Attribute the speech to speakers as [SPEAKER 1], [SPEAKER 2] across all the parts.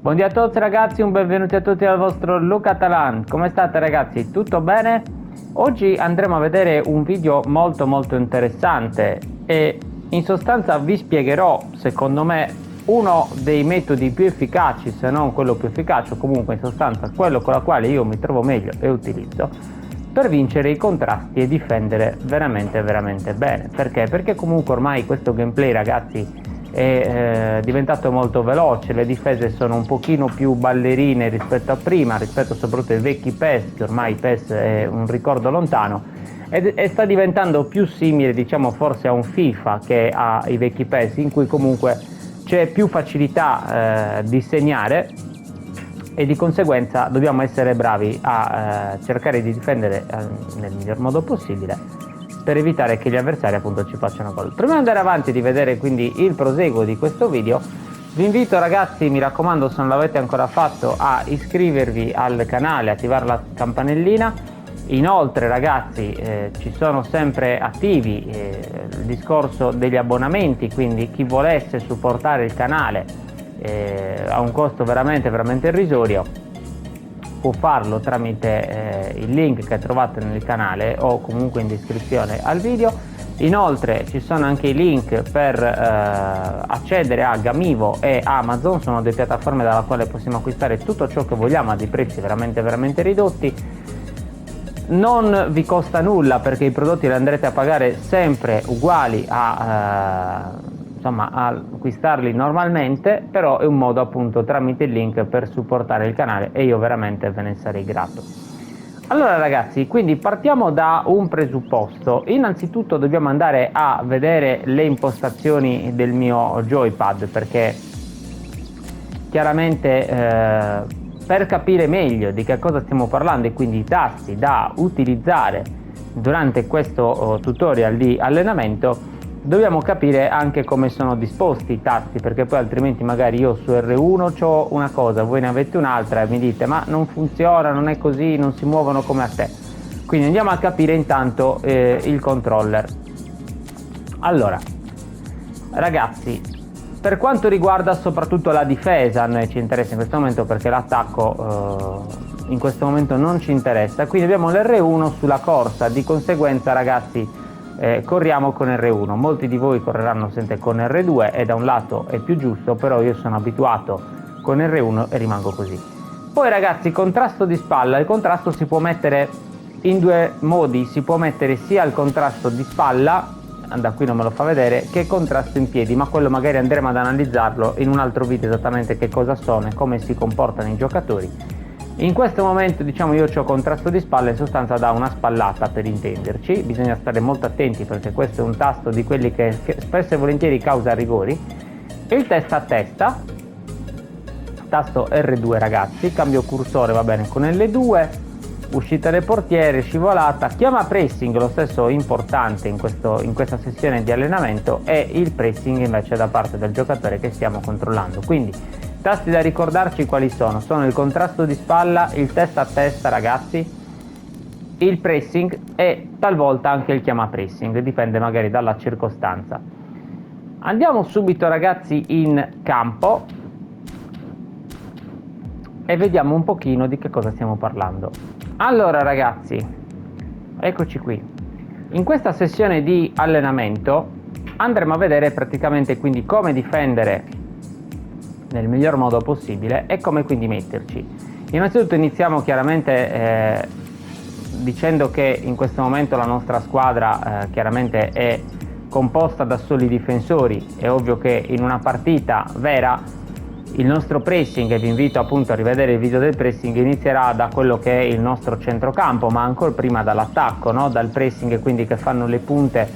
[SPEAKER 1] Buongiorno a tutti ragazzi, un benvenuti a tutti al vostro Luca Talan. Come state ragazzi? Tutto bene? Oggi andremo a vedere un video molto interessante e in sostanza vi spiegherò, secondo me, uno dei metodi più efficaci, se non quello più efficace, o comunque in sostanza quello con la quale io mi trovo meglio e utilizzo per vincere i contrasti e difendere veramente bene. Perché? Perché comunque ormai questo gameplay ragazzi è diventato molto veloce, le difese sono un pochino più ballerine rispetto a prima, rispetto soprattutto ai vecchi PES, che ormai PES è un ricordo lontano, e sta diventando più simile, diciamo, forse a un FIFA che ai vecchi PES, in cui comunque c'è più facilità di segnare e di conseguenza dobbiamo essere bravi a cercare di difendere nel miglior modo possibile per evitare che gli avversari appunto ci facciano gol. Prima di andare avanti e di vedere quindi il proseguo di questo video, vi invito ragazzi, mi raccomando, se non l'avete ancora fatto, a iscrivervi al canale, attivare la campanellina. Inoltre ragazzi ci sono sempre attivi il discorso degli abbonamenti, quindi chi volesse supportare il canale a un costo veramente irrisorio può farlo tramite il link che trovate nel canale o comunque in descrizione al video. Inoltre ci sono anche i link per accedere a Gamivo e Amazon, sono due piattaforme dalla quale possiamo acquistare tutto ciò che vogliamo a dei prezzi veramente ridotti. Non vi costa nulla perché i prodotti li andrete a pagare sempre uguali a acquistarli normalmente, però è un modo appunto tramite il link per supportare il canale e io veramente ve ne sarei grato. Allora ragazzi, quindi partiamo da un presupposto. Innanzitutto dobbiamo andare a vedere le impostazioni del mio joypad, perché chiaramente per capire meglio di che cosa stiamo parlando e quindi i tasti da utilizzare durante questo tutorial di allenamento, dobbiamo capire anche come sono disposti i tasti, perché poi altrimenti magari io su R1 c'ho una cosa, voi ne avete un'altra e mi dite ma non funziona, non è così, non si muovono come a te. Quindi andiamo a capire intanto il controller. Allora ragazzi, per quanto riguarda soprattutto la difesa, a noi ci interessa in questo momento perché l'attacco in questo momento non ci interessa, quindi abbiamo l'R1 sulla corsa, di conseguenza ragazzi corriamo con R1. Molti di voi correranno sempre con R2 e da un lato è più giusto, però io sono abituato con R1 e rimango così. Poi ragazzi, contrasto di spalla, il contrasto si può mettere in due modi, si può mettere sia il contrasto di spalla, da qui non me lo fa vedere, che contrasto in piedi, ma quello magari andremo ad analizzarlo in un altro video esattamente che cosa sono e come si comportano i giocatori. In questo momento diciamo io ho contrasto di spalla, in sostanza da una spallata per intenderci, bisogna stare molto attenti perché questo è un tasto di quelli che spesso e volentieri causa rigori. E il testa a testa, tasto R2 ragazzi, cambio cursore va bene con L2, uscita del portiere, scivolata, chiama pressing, lo stesso importante in questa sessione di allenamento, e il pressing invece da parte del giocatore che stiamo controllando. Quindi tasti da ricordarci quali sono? Sono il contrasto di spalla, il testa a testa ragazzi, il pressing e talvolta anche il chiama pressing, dipende magari dalla circostanza. Andiamo subito ragazzi in campo e vediamo un pochino di che cosa stiamo parlando. Allora ragazzi, eccoci qui. In questa sessione di allenamento andremo a vedere praticamente quindi come difendere nel miglior modo possibile e come quindi metterci. Innanzitutto iniziamo chiaramente dicendo che in questo momento la nostra squadra chiaramente è composta da soli difensori. È ovvio che in una partita vera il nostro pressing, e vi invito appunto a rivedere il video del pressing, inizierà da quello che è il nostro centrocampo, ma ancora prima dall'attacco, no? Dal pressing quindi che fanno le punte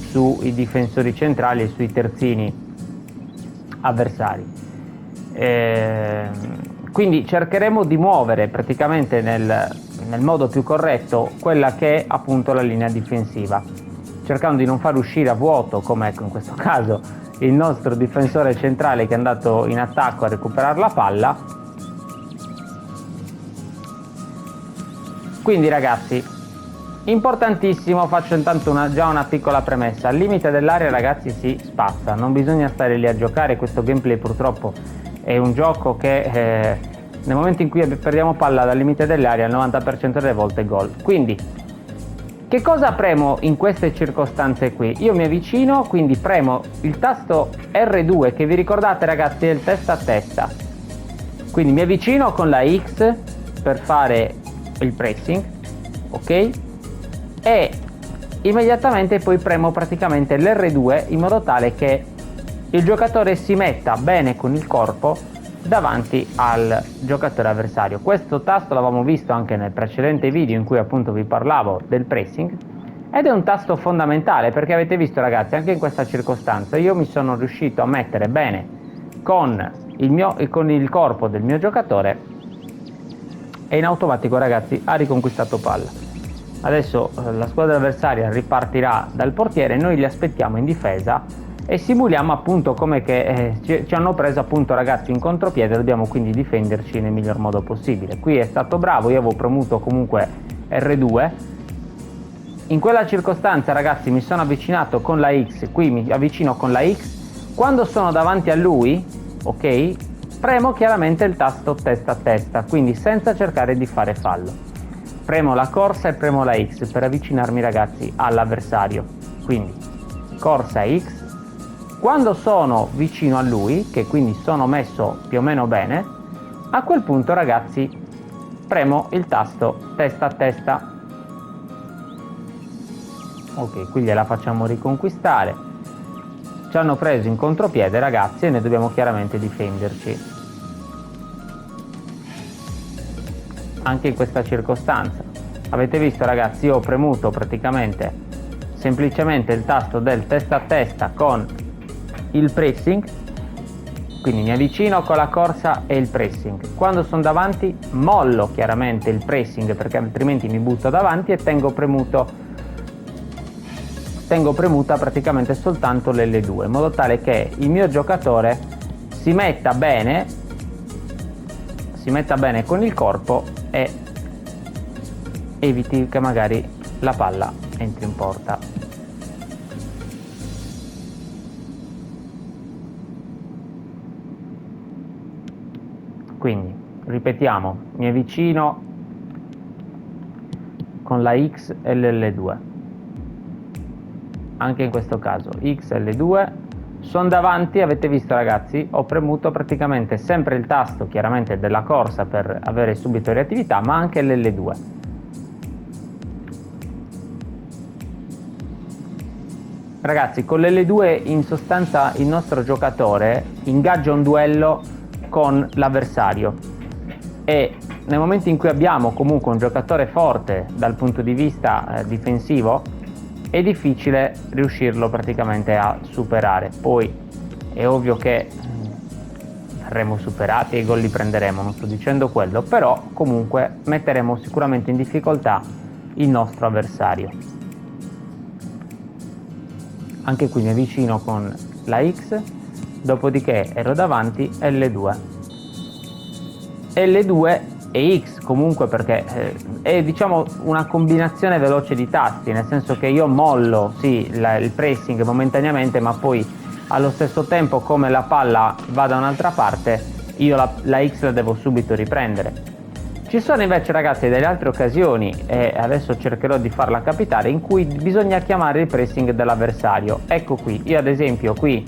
[SPEAKER 1] sui difensori centrali e sui terzini avversari. Quindi cercheremo di muovere praticamente nel modo più corretto quella che è appunto la linea difensiva, cercando di non far uscire a vuoto, come ecco in questo caso il nostro difensore centrale che è andato in attacco a recuperare la palla. Quindi ragazzi, importantissimo, faccio intanto già una piccola premessa: al limite dell'area ragazzi si spazza, non bisogna stare lì a giocare, questo gameplay purtroppo è un gioco che nel momento in cui perdiamo palla dal limite dell'area, il 90% delle volte è gol. Quindi che cosa premo in queste circostanze qui? Io mi avvicino, quindi premo il tasto R2, che vi ricordate ragazzi è il testa a testa. Quindi mi avvicino con la X per fare il pressing, ok? E immediatamente poi premo praticamente l'R2 in modo tale che il giocatore si metta bene con il corpo davanti al giocatore avversario. Questo tasto l'avevamo visto anche nel precedente video in cui appunto vi parlavo del pressing, ed è un tasto fondamentale perché avete visto ragazzi, anche in questa circostanza io mi sono riuscito a mettere bene con il corpo del mio giocatore e in automatico ragazzi ha riconquistato palla. Adesso la squadra avversaria ripartirà dal portiere, noi li aspettiamo in difesa e simuliamo appunto come che ci hanno preso appunto ragazzi in contropiede, dobbiamo quindi difenderci nel miglior modo possibile. Qui è stato bravo, io avevo premuto comunque R2, in quella circostanza ragazzi mi sono avvicinato con la X, qui mi avvicino con la X, quando sono davanti a lui, ok, premo chiaramente il tasto testa a testa, quindi senza cercare di fare fallo, premo la corsa e premo la X per avvicinarmi ragazzi all'avversario, quindi corsa X. Quando sono vicino a lui, che quindi sono messo più o meno bene, a quel punto ragazzi premo il tasto testa a testa. Ok, qui gliela facciamo riconquistare. Ci hanno preso in contropiede ragazzi e noi dobbiamo chiaramente difenderci. Anche in questa circostanza. Avete visto ragazzi, io ho premuto praticamente semplicemente il tasto del testa a testa con il pressing, quindi mi avvicino con la corsa e il pressing. Quando sono davanti mollo chiaramente il pressing perché altrimenti mi butto davanti e tengo premuta praticamente soltanto l'L2 in modo tale che il mio giocatore si metta bene con il corpo e eviti che magari la palla entri in porta. Quindi ripetiamo, mi avvicino con la X e l'L2, anche in questo caso X e L2, sono davanti, avete visto ragazzi, ho premuto praticamente sempre il tasto chiaramente della corsa per avere subito reattività, ma anche l'L2. Ragazzi, con l'L2 in sostanza il nostro giocatore ingaggia un duello con l'avversario e nel momento in cui abbiamo comunque un giocatore forte dal punto di vista difensivo è difficile riuscirlo praticamente a superare. Poi è ovvio che verremo superati e i gol li prenderemo, non sto dicendo quello, però comunque metteremo sicuramente in difficoltà il nostro avversario. Anche qui mi avvicino con la X, dopodiché ero davanti L2 e X comunque perché è diciamo una combinazione veloce di tasti, nel senso che io mollo sì il pressing momentaneamente, ma poi allo stesso tempo come la palla va da un'altra parte io la X la devo subito riprendere. Ci sono invece ragazzi delle altre occasioni, e adesso cercherò di farla capitare, in cui bisogna chiamare il pressing dell'avversario. Ecco qui, io ad esempio qui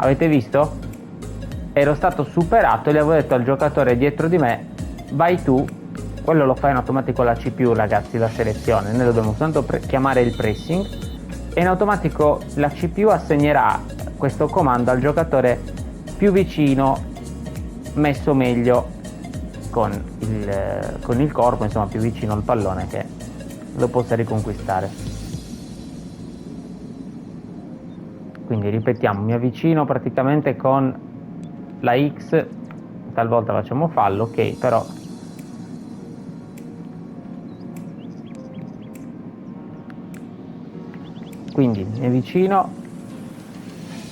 [SPEAKER 1] avete visto? Ero stato superato e gli avevo detto al giocatore dietro di me vai tu, quello lo fa in automatico la CPU ragazzi, la selezione, noi dobbiamo soltanto chiamare il pressing e in automatico la CPU assegnerà questo comando al giocatore più vicino, messo meglio con il corpo, insomma più vicino al pallone che lo possa riconquistare. Quindi ripetiamo, mi avvicino praticamente con la X, talvolta facciamo fallo, ok, però quindi mi avvicino,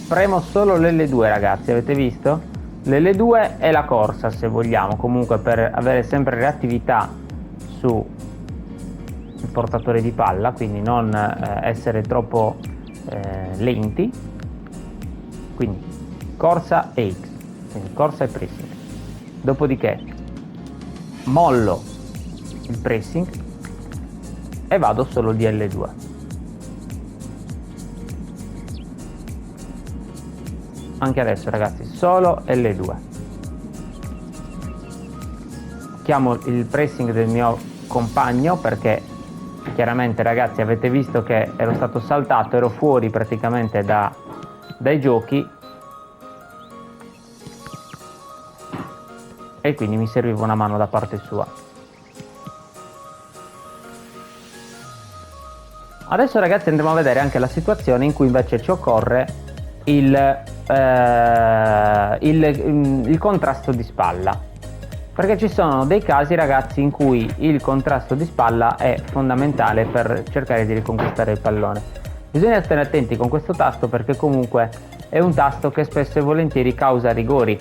[SPEAKER 1] premo solo l'L2 ragazzi, avete visto? L'L2 è la corsa se vogliamo, comunque per avere sempre reattività su il portatore di palla, quindi non essere troppo lenti. Quindi corsa e X. quindi corsa e pressing. Dopodiché mollo il pressing e vado solo di L2. Anche adesso ragazzi, solo L2. Chiamo il pressing del mio compagno perché chiaramente ragazzi avete visto che ero stato saltato, ero fuori praticamente dai giochi e quindi mi serviva una mano da parte sua. Adesso ragazzi andremo a vedere anche la situazione in cui invece ci occorre il contrasto di spalla, perché ci sono dei casi ragazzi in cui il contrasto di spalla è fondamentale per cercare di riconquistare il pallone. Bisogna stare attenti con questo tasto perché comunque è un tasto che spesso e volentieri causa rigori,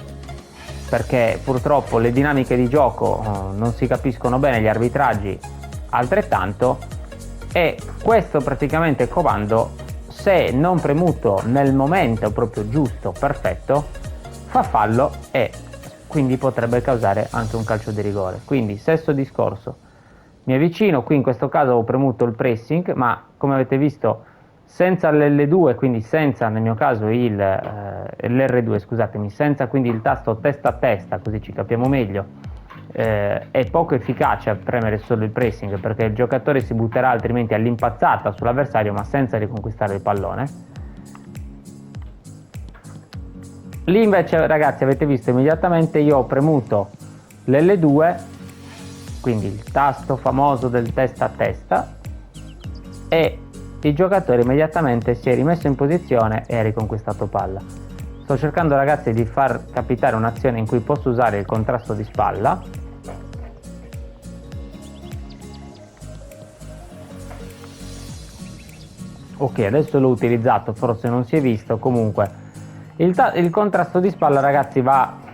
[SPEAKER 1] perché purtroppo le dinamiche di gioco non si capiscono bene, gli arbitraggi altrettanto, e questo praticamente comando, se non premuto nel momento proprio giusto, perfetto, fa fallo e quindi potrebbe causare anche un calcio di rigore. Quindi stesso discorso, mi avvicino, qui in questo caso ho premuto il pressing, ma come avete visto senza l'L2, quindi senza nel mio caso l'R2, scusatemi, senza quindi il tasto testa a testa, così ci capiamo meglio, è poco efficace a premere solo il pressing perché il giocatore si butterà altrimenti all'impazzata sull'avversario ma senza riconquistare il pallone. Lì invece ragazzi avete visto immediatamente io ho premuto l'L2, quindi il tasto famoso del testa a testa, e il giocatore immediatamente si è rimesso in posizione e ha riconquistato palla. Sto cercando ragazzi di far capitare un'azione in cui posso usare il contrasto di spalla. Ok, adesso l'ho utilizzato, forse non si è visto, comunque il contrasto di spalla ragazzi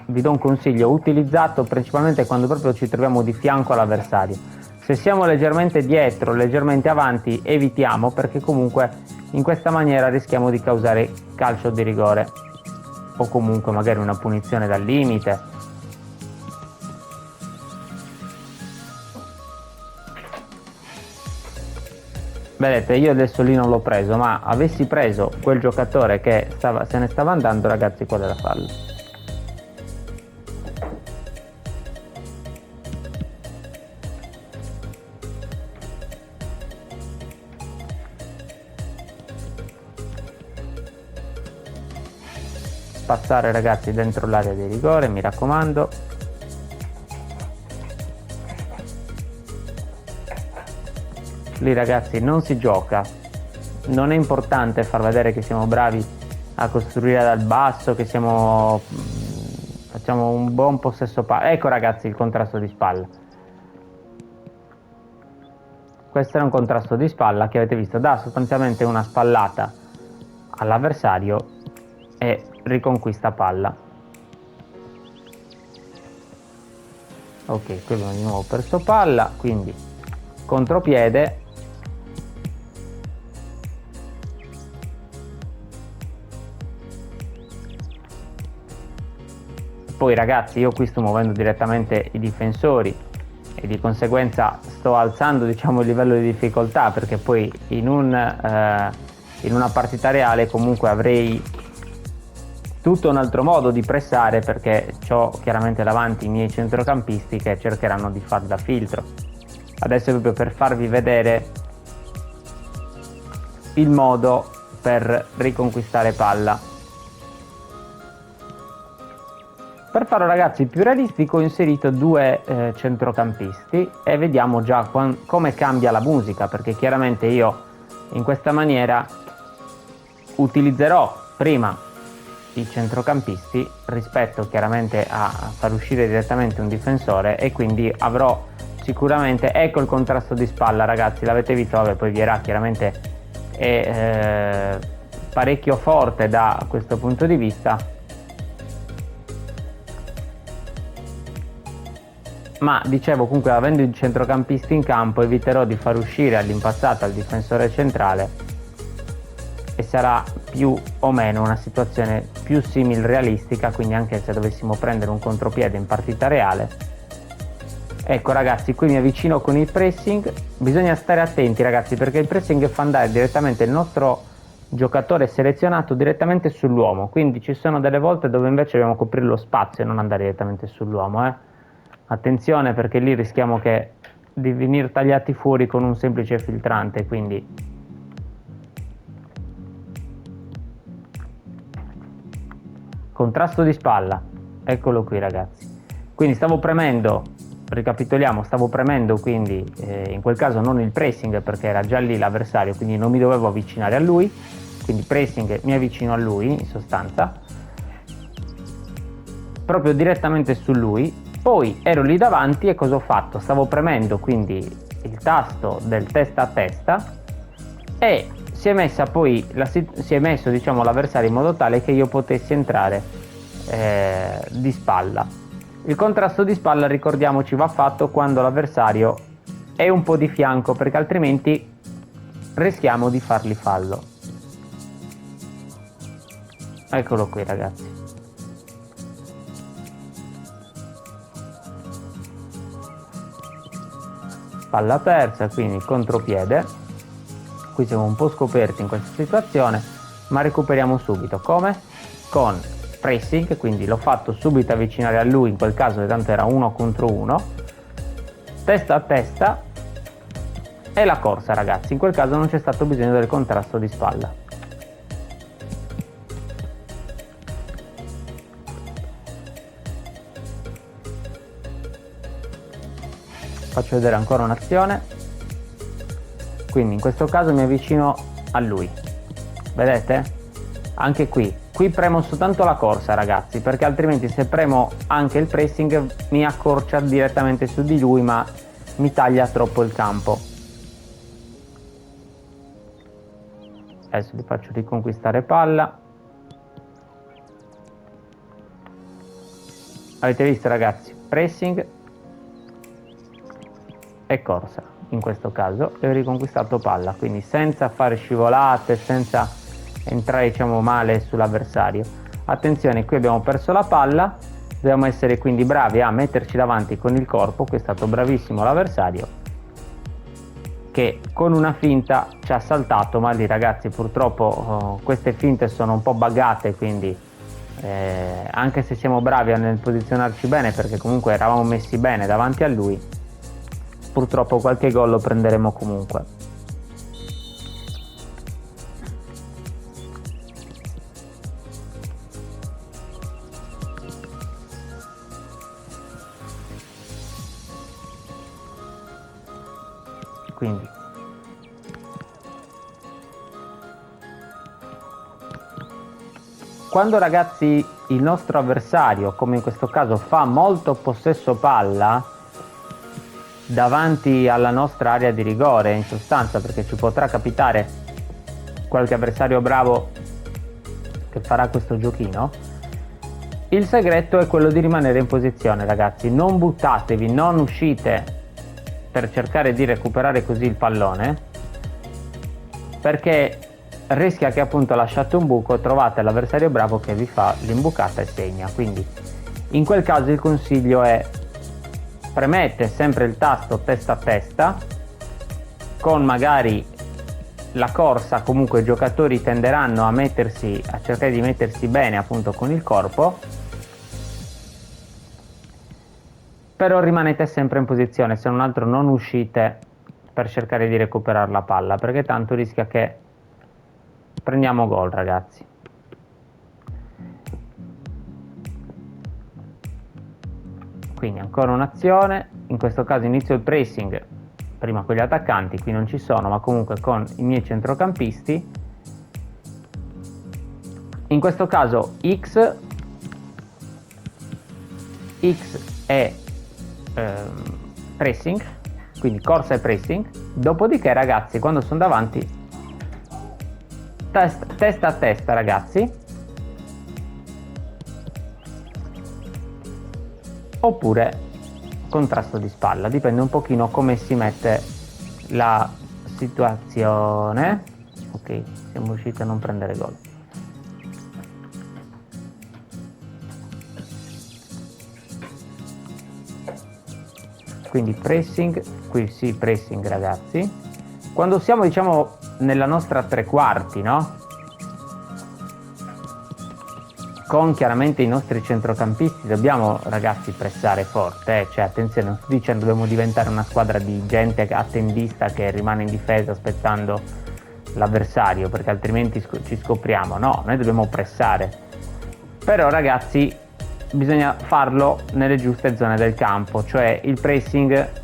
[SPEAKER 1] vi do un consiglio, utilizzato principalmente quando proprio ci troviamo di fianco all'avversario. Se siamo leggermente dietro, leggermente avanti, evitiamo, perché comunque in questa maniera rischiamo di causare calcio di rigore o comunque magari una punizione dal limite. Vedete, io adesso lì non l'ho preso, ma avessi preso quel giocatore che se ne stava andando, ragazzi, qual era fallo. Passare ragazzi dentro l'area di rigore, mi raccomando. Lì ragazzi non si gioca, non è importante far vedere che siamo bravi a costruire dal basso, che facciamo un buon possesso palla. Ecco ragazzi il contrasto di spalla. Questo è un contrasto di spalla che avete visto, dà sostanzialmente una spallata all'avversario e riconquista palla. Ok, qui abbiamo di nuovo perso palla, quindi contropiede. Poi ragazzi io qui sto muovendo direttamente i difensori e di conseguenza sto alzando diciamo il livello di difficoltà, perché poi in una partita reale comunque avrei tutto un altro modo di pressare, perché ho chiaramente davanti i miei centrocampisti che cercheranno di far da filtro. Adesso è proprio per farvi vedere il modo per riconquistare palla. Per farlo ragazzi più realistico ho inserito due centrocampisti e vediamo già come cambia la musica, perché chiaramente io in questa maniera utilizzerò prima i centrocampisti rispetto chiaramente a far uscire direttamente un difensore, e quindi avrò sicuramente, ecco il contrasto di spalla ragazzi, l'avete visto, vabbè poi Vieira chiaramente è parecchio forte da questo punto di vista, ma dicevo comunque avendo i centrocampisti in campo eviterò di far uscire all'impazzata il difensore centrale e sarà più o meno una situazione più simil realistica, quindi anche se dovessimo prendere un contropiede in partita reale. Ecco ragazzi, qui mi avvicino con il pressing. Bisogna stare attenti ragazzi, perché il pressing fa andare direttamente il nostro giocatore selezionato direttamente sull'uomo, quindi ci sono delle volte dove invece dobbiamo coprire lo spazio e non andare direttamente sull'uomo. Attenzione, perché lì rischiamo di venire tagliati fuori con un semplice filtrante, quindi contrasto di spalla, eccolo qui ragazzi. Quindi stavo premendo, ricapitoliamo, stavo premendo quindi in quel caso non il pressing perché era già lì l'avversario, quindi non mi dovevo avvicinare a lui, quindi pressing, mi avvicino a lui in sostanza, proprio direttamente su lui. Poi ero lì davanti e cosa ho fatto? Stavo premendo quindi il tasto del testa a testa e si è messa poi si è messo diciamo l'avversario in modo tale che io potessi entrare di spalla. Il contrasto di spalla, ricordiamoci, va fatto quando l'avversario è un po' di fianco, perché altrimenti rischiamo di fargli fallo. Eccolo qui ragazzi. Palla persa, quindi contropiede. Qui siamo un po' scoperti in questa situazione, ma recuperiamo subito. Come? Con pressing, quindi l'ho fatto subito avvicinare a lui, in quel caso tanto era 1 contro 1, testa a testa e la corsa ragazzi. In quel caso non c'è stato bisogno del contrasto di spalla. Faccio vedere ancora un'azione. Quindi in questo caso mi avvicino a lui, vedete? Anche qui premo soltanto la corsa ragazzi, perché altrimenti se premo anche il pressing mi accorcia direttamente su di lui, ma mi taglia troppo il campo. Adesso vi faccio riconquistare palla. Avete visto ragazzi? Pressing e corsa in questo caso, e ho riconquistato palla, quindi senza fare scivolate, senza entrare diciamo male sull'avversario. Attenzione, qui abbiamo perso la palla, dobbiamo essere quindi bravi a metterci davanti con il corpo. Qui è stato bravissimo l'avversario che con una finta ci ha saltato, ma lì ragazzi purtroppo queste finte sono un po' buggate, quindi anche se siamo bravi nel posizionarci bene, perché comunque eravamo messi bene davanti a lui, purtroppo qualche gol lo prenderemo comunque. Quindi quando ragazzi il nostro avversario, come in questo caso, fa molto possesso palla davanti alla nostra area di rigore, in sostanza, perché ci potrà capitare qualche avversario bravo che farà questo giochino, il segreto è quello di rimanere in posizione ragazzi. Non buttatevi, non uscite per cercare di recuperare così il pallone, perché rischia che appunto lasciate un buco, trovate l'avversario bravo che vi fa l'imbucata e segna. Quindi in quel caso il consiglio è: premete sempre il tasto testa a testa, con magari la corsa comunque i giocatori tenderanno a cercare di mettersi bene appunto con il corpo, però rimanete sempre in posizione, se non altro non uscite per cercare di recuperare la palla, perché tanto rischia che prendiamo gol ragazzi. Quindi ancora un'azione, in questo caso inizio il pressing prima con gli attaccanti, qui non ci sono, ma comunque con i miei centrocampisti. In questo caso X è pressing, quindi corsa e pressing. Dopodiché ragazzi, quando sono davanti, testa a testa ragazzi, oppure contrasto di spalla, dipende un pochino come si mette la situazione. Ok, siamo riusciti a non prendere gol. Quindi pressing, qui sì, pressing ragazzi. Quando siamo, diciamo, nella nostra tre quarti, no? Con chiaramente i nostri centrocampisti dobbiamo, ragazzi, pressare forte, cioè attenzione, non sto dicendo dobbiamo diventare una squadra di gente attendista che rimane in difesa aspettando l'avversario, perché altrimenti ci scopriamo. No, noi dobbiamo pressare. Però, ragazzi, bisogna farlo nelle giuste zone del campo, cioè il pressing.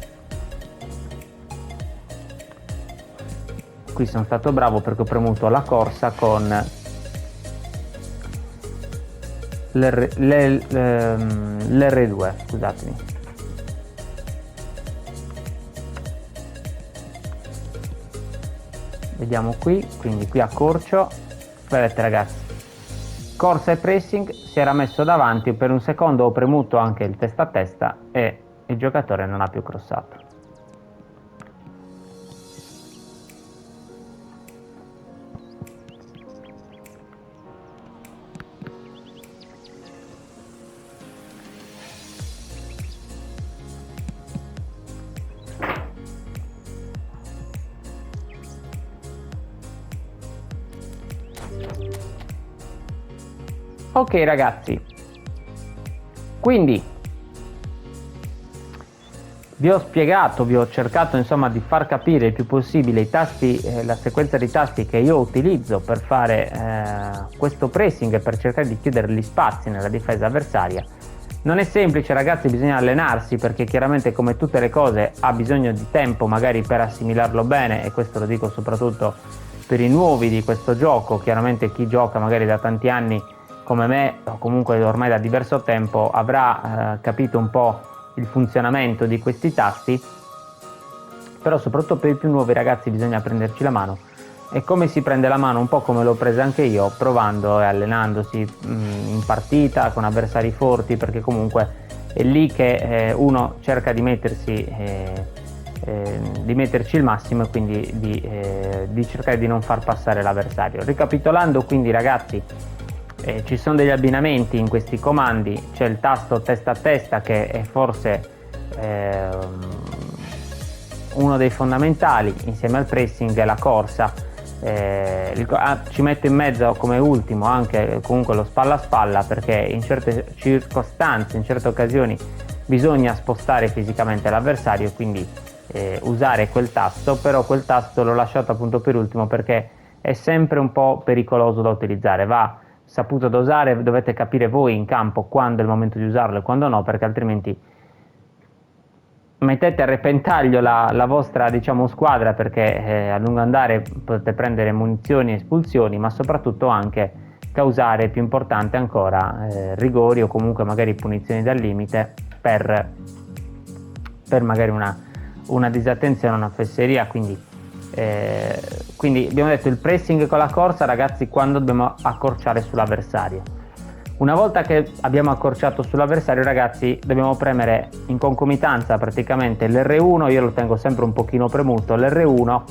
[SPEAKER 1] Qui sono stato bravo perché ho premuto la corsa con l'R2, scusatemi. Vediamo qui, quindi qui accorcio. Vedete ragazzi, corsa e pressing, si era messo davanti, per un secondo ho premuto anche il testa a testa e il giocatore non ha più crossato. Ok ragazzi, quindi vi ho spiegato, vi ho cercato insomma di far capire il più possibile i tasti, la sequenza di tasti che io utilizzo per fare questo pressing e per cercare di chiudere gli spazi nella difesa avversaria. Non è semplice ragazzi, bisogna allenarsi perché chiaramente come tutte le cose ha bisogno di tempo magari per assimilarlo bene, e questo lo dico soprattutto per i nuovi di questo gioco. Chiaramente chi gioca magari da tanti anni come me, o comunque ormai da diverso tempo, avrà capito un po' il funzionamento di questi tasti, però soprattutto per i più nuovi ragazzi bisogna prenderci la mano. E come si prende la mano? Un po' come l'ho presa anche io, provando e allenandosi in partita con avversari forti, perché comunque è lì che uno cerca di metterci il massimo e quindi di cercare di non far passare l'avversario. Ricapitolando quindi ragazzi, ci sono degli abbinamenti in questi comandi. C'è il tasto testa a testa che è forse uno dei fondamentali, insieme al pressing e la corsa. Ci metto in mezzo come ultimo anche comunque lo spalla a spalla, perché in certe circostanze, in certe occasioni bisogna spostare fisicamente l'avversario, quindi usare quel tasto. Però quel tasto l'ho lasciato appunto per ultimo perché è sempre un po' pericoloso da utilizzare, va saputo dosare, dovete capire voi in campo quando è il momento di usarlo e quando no, perché altrimenti mettete a repentaglio la vostra, diciamo, squadra, perché a lungo andare potete prendere munizioni e espulsioni, ma soprattutto anche causare, più importante ancora, rigori o comunque magari punizioni dal limite per magari una disattenzione, una fesseria. Quindi abbiamo detto il pressing con la corsa ragazzi quando dobbiamo accorciare sull'avversario. Una volta che abbiamo accorciato sull'avversario ragazzi dobbiamo premere in concomitanza praticamente l'R1, io lo tengo sempre un pochino premuto, l'R1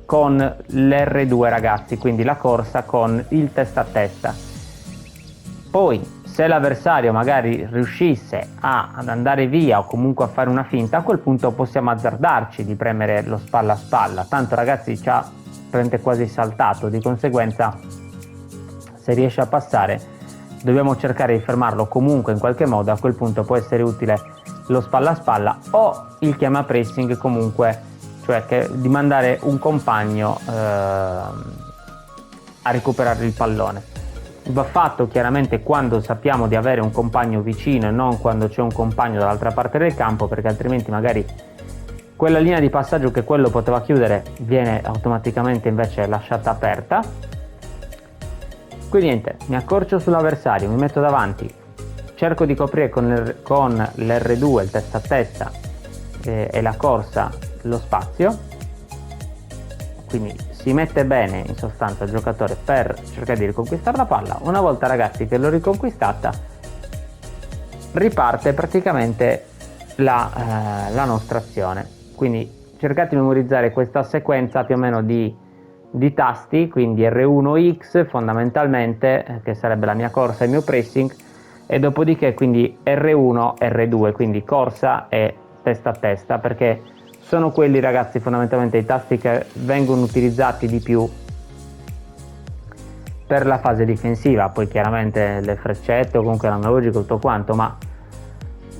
[SPEAKER 1] con l'R2 ragazzi, quindi la corsa con il testa a testa. Poi se l'avversario magari riuscisse ad andare via o comunque a fare una finta, a quel punto possiamo azzardarci di premere lo spalla a spalla, tanto ragazzi ci ha quasi saltato, di conseguenza se riesce a passare dobbiamo cercare di fermarlo comunque in qualche modo. A quel punto può essere utile lo spalla a spalla o il chiama pressing comunque, cioè di mandare un compagno a recuperare il pallone. Va fatto chiaramente quando sappiamo di avere un compagno vicino e non quando c'è un compagno dall'altra parte del campo, perché altrimenti magari quella linea di passaggio che quello poteva chiudere viene automaticamente invece lasciata aperta. Quindi niente, mi accorcio sull'avversario, mi metto davanti, cerco di coprire con l'R2, il testa a testa e la corsa, lo spazio. Quindi si mette bene in sostanza il giocatore per cercare di riconquistare la palla. Una volta ragazzi che l'ho riconquistata, riparte praticamente la nostra azione. Quindi cercate di memorizzare questa sequenza più o meno di di tasti, quindi R1X fondamentalmente, che sarebbe la mia corsa e il mio pressing, e dopodiché quindi R1, R2, quindi corsa e testa a testa, perché sono quelli, ragazzi, fondamentalmente i tasti che vengono utilizzati di più per la fase difensiva. Poi chiaramente le freccette o comunque l'analogico, tutto quanto, ma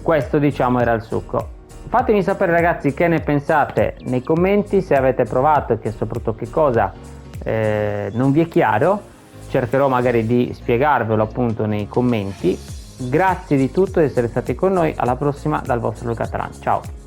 [SPEAKER 1] questo diciamo era il succo. Fatemi sapere, ragazzi, che ne pensate nei commenti, se avete provato e soprattutto che cosa non vi è chiaro. Cercherò magari di spiegarvelo appunto nei commenti. Grazie di tutto di essere stati con noi, alla prossima dal vostro Luca Taran, ciao!